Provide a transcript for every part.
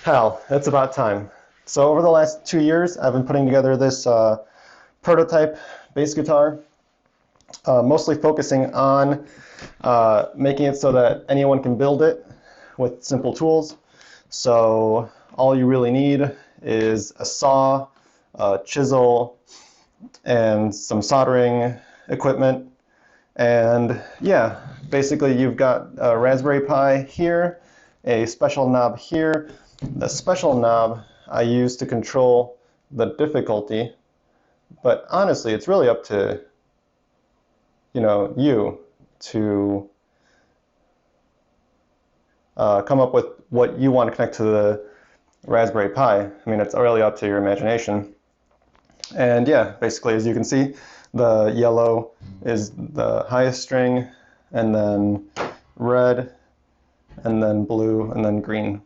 Hal, it's about time. So over the last 2 years, I've been putting together this prototype bass guitar, mostly focusing on making it so that anyone can build it with simple tools. So all you really need is a saw, a chisel, and some soldering equipment. And yeah, basically you've got a Raspberry Pi here, a special knob here. The special knob I use to control the difficulty, but honestly it's really up to you to come up with what you want to connect to the Raspberry Pi. I mean, it's really up to your imagination. And yeah, basically, as you can see, the yellow is the highest string, and then red, and then blue, and then green.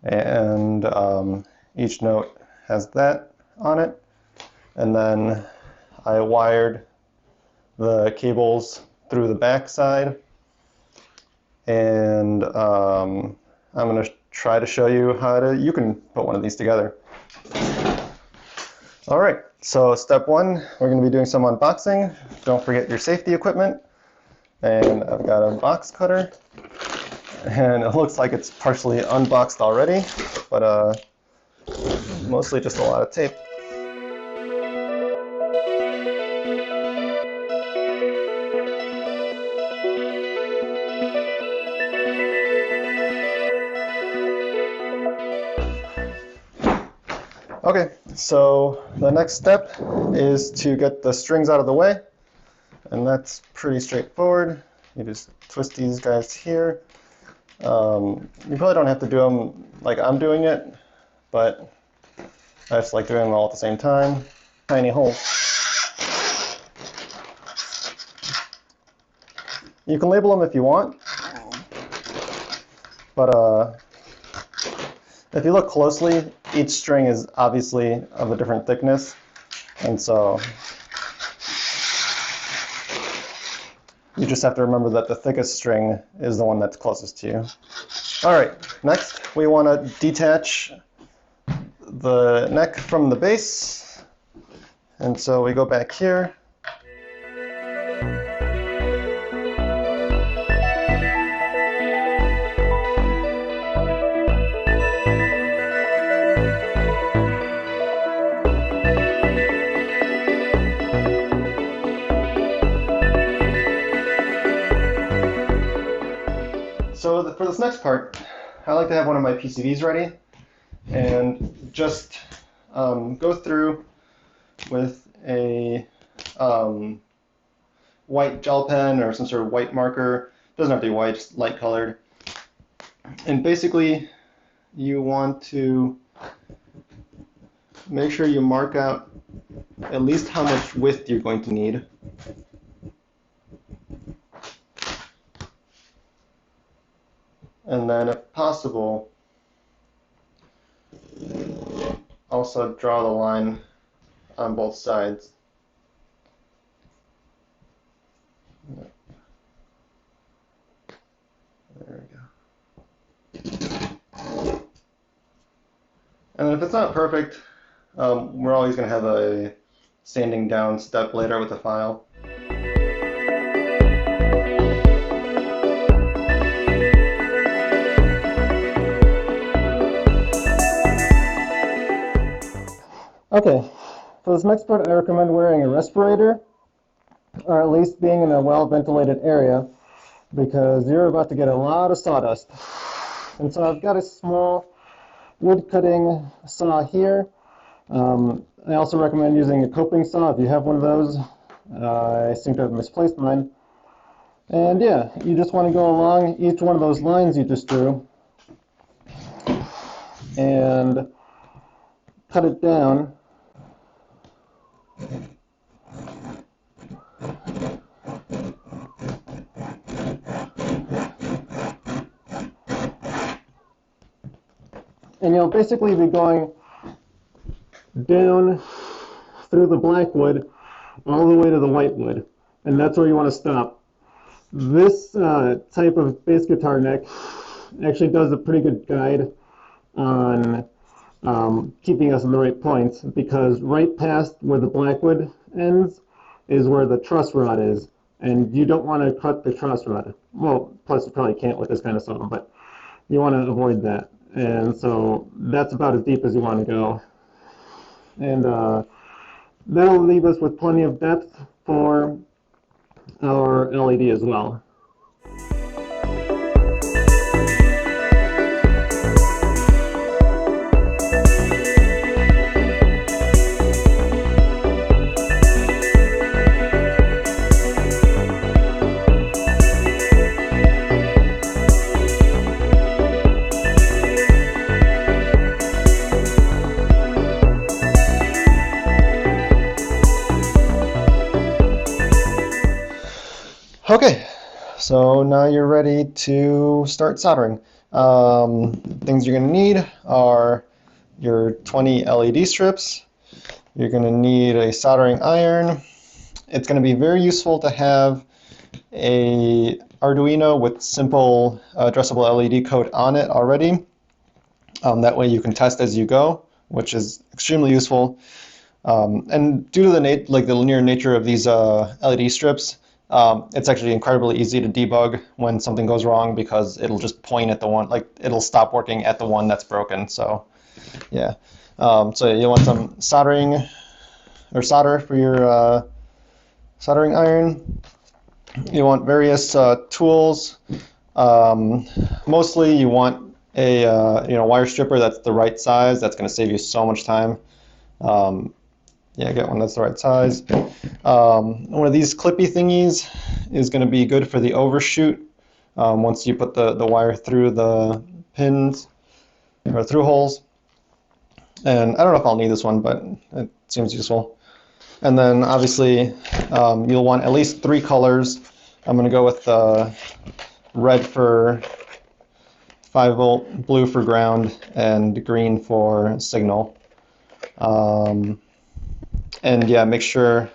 And each note has that on it. And then I wired the cables through the back side. And I'm going to try to show you how you can put one of these together. All right, so step one, we're going to be doing some unboxing. Don't forget your safety equipment. And I've got a box cutter. And it looks like it's partially unboxed already, but mostly just a lot of tape. Okay, so the next step is to get the strings out of the way, and that's pretty straightforward. You just twist these guys here. You probably don't have to do them like I'm doing it, but I just like doing them all at the same time. Tiny hole. You can label them if you want, but if you look closely, each string is obviously of a different thickness, and so you just have to remember that the thickest string is the one that's closest to you. All right, next we want to detach the neck from the bass, and so we go back here. So for this next part, I like to have one of my PCBs ready and just go through with a white gel pen or some sort of white marker. Doesn't have to be white, just light colored. And basically you want to make sure you mark out at least how much width you're going to need. And then, if possible, also draw the line on both sides. There we go. And if it's not perfect, we're always going to have a sanding down step later with the file. Okay, for this next part I recommend wearing a respirator, or at least being in a well-ventilated area, because you're about to get a lot of sawdust. And so I've got a small wood cutting saw here. I also recommend using a coping saw if you have one of those. I seem to have misplaced mine. And yeah, you just want to go along each one of those lines you just drew and cut it down. And you'll basically be going down through the black wood all the way to the white wood, and that's where you want to stop. This type of bass guitar neck actually does a pretty good guide on keeping us in the right points, because right past where the blackwood ends is where the truss rod is, and you don't want to cut the truss rod. Well, plus you probably can't with this kind of saw, but you want to avoid that. And so that's about as deep as you want to go. And that'll leave us with plenty of depth for our LED as well. Okay, so now you're ready to start soldering. Things you're going to need are your 20 LED strips. You're going to need a soldering iron. It's going to be very useful to have a Arduino with simple addressable LED code on it already. That way you can test as you go, which is extremely useful. And due to the linear nature of these LED strips, it's actually incredibly easy to debug when something goes wrong, because it'll just point at the one, like it'll stop working at the one that's broken. So yeah, so you want some soldering or solder for your soldering iron. You want various tools. Mostly you want a wire stripper that's the right size. That's going to save you so much time. Yeah, get one that's the right size. One of these clippy thingies is going to be good for the overshoot. Once you put the wire through the pins or through holes. And I don't know if I'll need this one, but it seems useful. And then obviously you'll want at least 3 colors. I'm going to go with red for 5-volt, blue for ground, and green for signal. And yeah, make sure,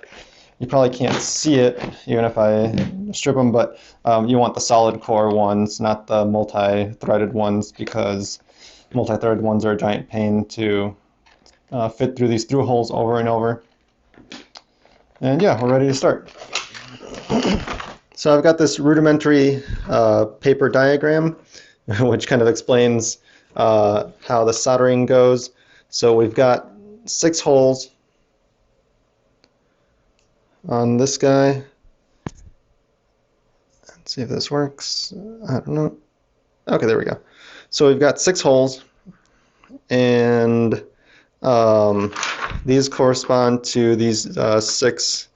you probably can't see it even if I strip them, but you want the solid core ones, not the multi-threaded ones, because multi-threaded ones are a giant pain to fit through these through holes over and over. And yeah, we're ready to start. So I've got this rudimentary paper diagram, which kind of explains how the soldering goes. So we've got 6 holes on this guy. Let's see if this works. I don't know. Okay, there we go. So we've got 6 holes, and these correspond to these 6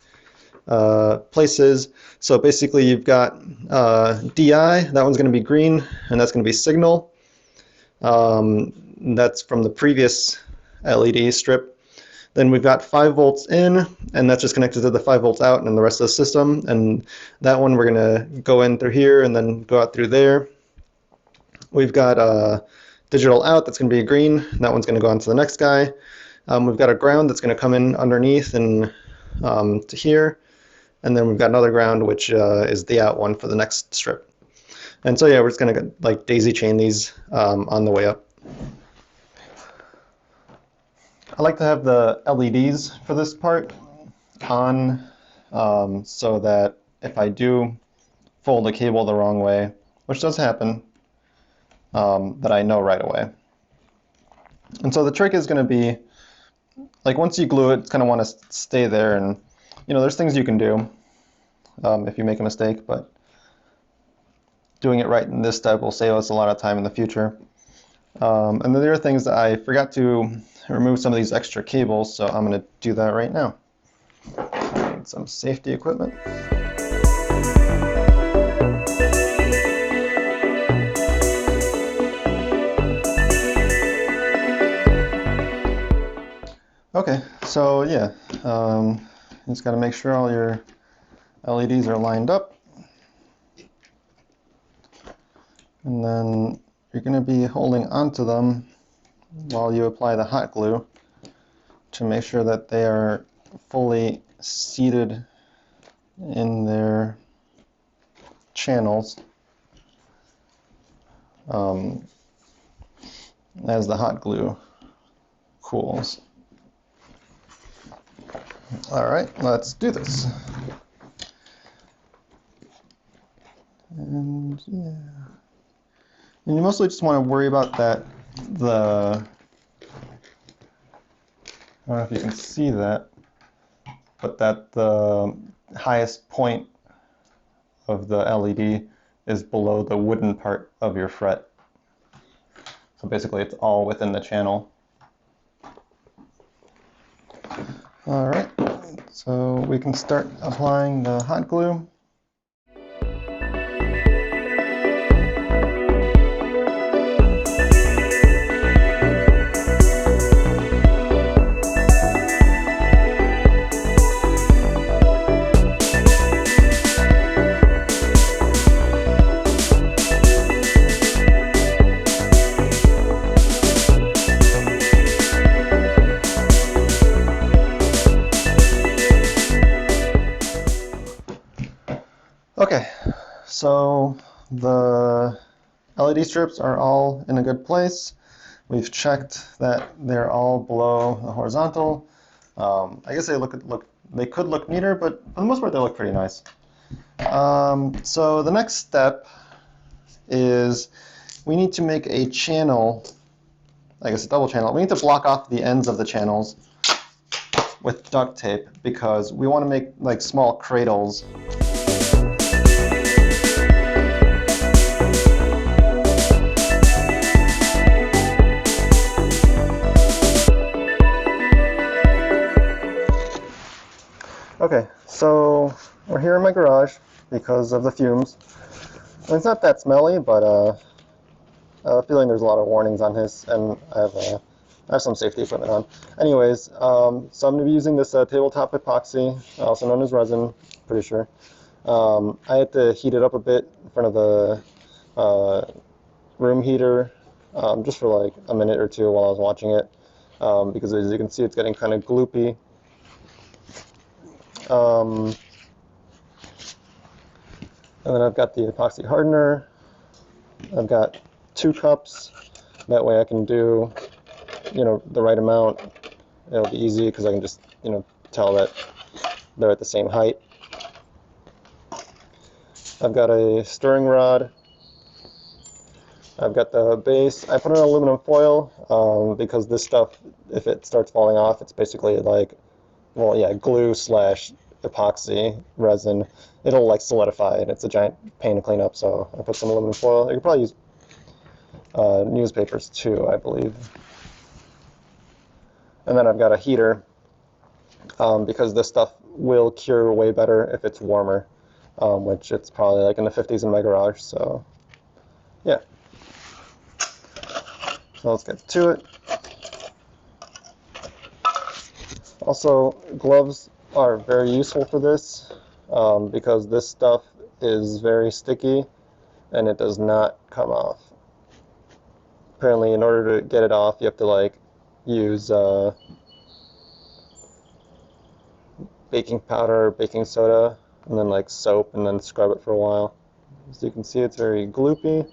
places. So basically you've got DI, that one's going to be green, and that's going to be signal. That's from the previous LED strip. Then we've got 5 volts in, and that's just connected to the 5 volts out and the rest of the system. And that one we're going to go in through here and then go out through there. We've got digital out, that's going to be green. That one's going to go on to the next guy. We've got a ground that's going to come in underneath and to here. And then we've got another ground, which is the out one for the next strip. And so yeah, we're just going to like daisy chain these on the way up. I like to have the LEDs for this part on so that if I do fold a cable the wrong way, which does happen, that I know right away. And so the trick is going to be, like, once you glue it, it's going to want to stay there, and there's things you can do if you make a mistake, but doing it right in this step will save us a lot of time in the future. And then there are things that I forgot to remove some of these extra cables, so I'm going to do that right now. I need some safety equipment. Okay, so yeah, just got to make sure all your LEDs are lined up. And then you're going to be holding onto them while you apply the hot glue to make sure that they are fully seated in their channels. as the hot glue cools. All right, let's do this. And yeah, and you mostly just want to worry about that, I don't know if you can see that, but that the highest point of the LED is below the wooden part of your fret. So basically it's all within the channel. All right, so we can start applying the hot glue. Okay, so the LED strips are all in a good place. We've checked that they're all below the horizontal. I guess they could look neater, but for the most part they look pretty nice. So the next step is we need to make a channel, I guess a double channel. We need to block off the ends of the channels with duct tape because we want to make like small cradles. Okay, so we're here in my garage because of the fumes. And it's not that smelly, but I have a feeling there's a lot of warnings on this, and I have some safety equipment on. Anyways, so I'm going to be using this tabletop epoxy, also known as resin, pretty sure. I had to heat it up a bit in front of the room heater, just for like a minute or two while I was watching it, because as you can see it's getting kind of gloopy. And then I've got the epoxy hardener. I've got 2 cups. That way I can do, the right amount. It'll be easy because I can just, tell that they're at the same height. I've got a stirring rod. I've got the base. I put in aluminum foil because this stuff, if it starts falling off, it's basically like, well, yeah, glue / epoxy resin. It'll like solidify and it's a giant pain to clean up, so I put some aluminum foil. You could probably use newspapers too, I believe. And then I've got a heater because this stuff will cure way better if it's warmer, which it's probably like in the 50s in my garage, so yeah. So let's get to it. Also, gloves are very useful for this because this stuff is very sticky and it does not come off. Apparently, in order to get it off, you have to like use baking powder, baking soda, and then like soap, and then scrub it for a while. As you can see, it's very gloopy.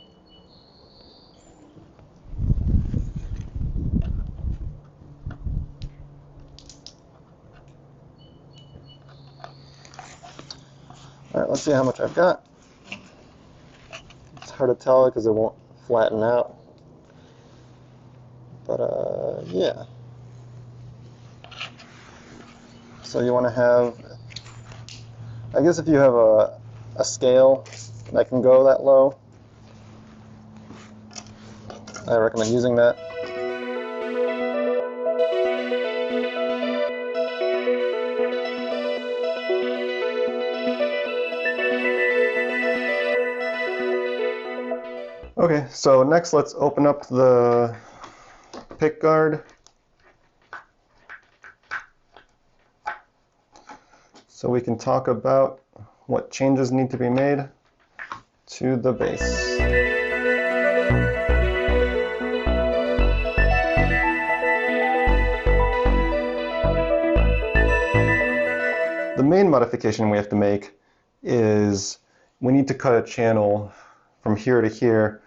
All right, let's see how much I've got. It's hard to tell because it won't flatten out. But yeah. So you want to have, I guess if you have a scale that can go that low, I recommend using that. Okay, so next let's open up the pick guard. So we can talk about what changes need to be made to the base. The main modification we have to make is we need to cut a channel from here to here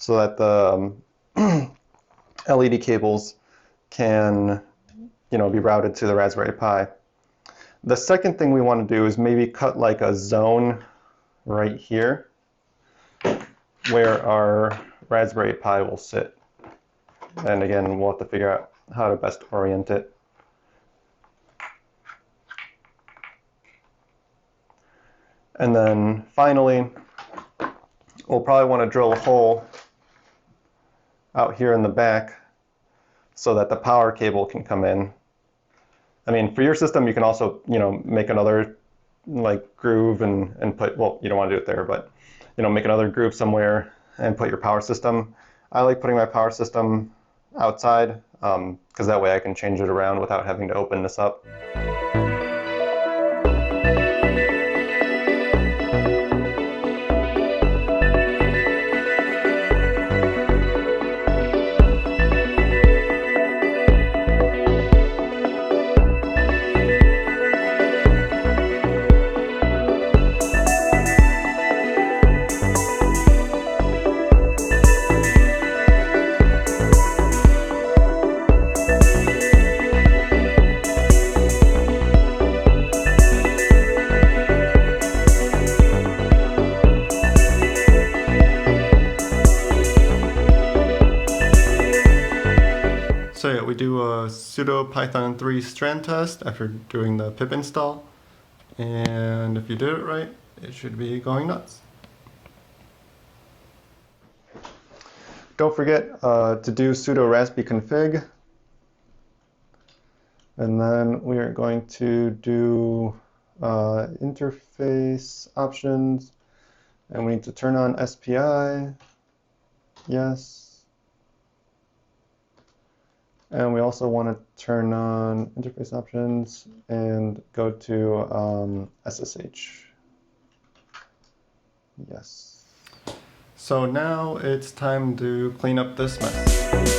so that the LED cables can, be routed to the Raspberry Pi. The second thing we want to do is maybe cut like a zone right here where our Raspberry Pi will sit. And again, we'll have to figure out how to best orient it. And then finally, we'll probably want to drill a hole out here in the back so that the power cable can come in. I mean, for your system, you can also, make another like groove and put, well, you don't want to do it there, but, make another groove somewhere and put your power system. I like putting my power system outside because that way I can change it around without having to open this up. So yeah, we do a sudo python 3 strand test after doing the pip install, and if you did it right, it should be going nuts. Don't forget to do sudo raspi config, and then we are going to do interface options, and we need to turn on SPI, yes. And we also want to turn on interface options and go to SSH. Yes. So now it's time to clean up this mess.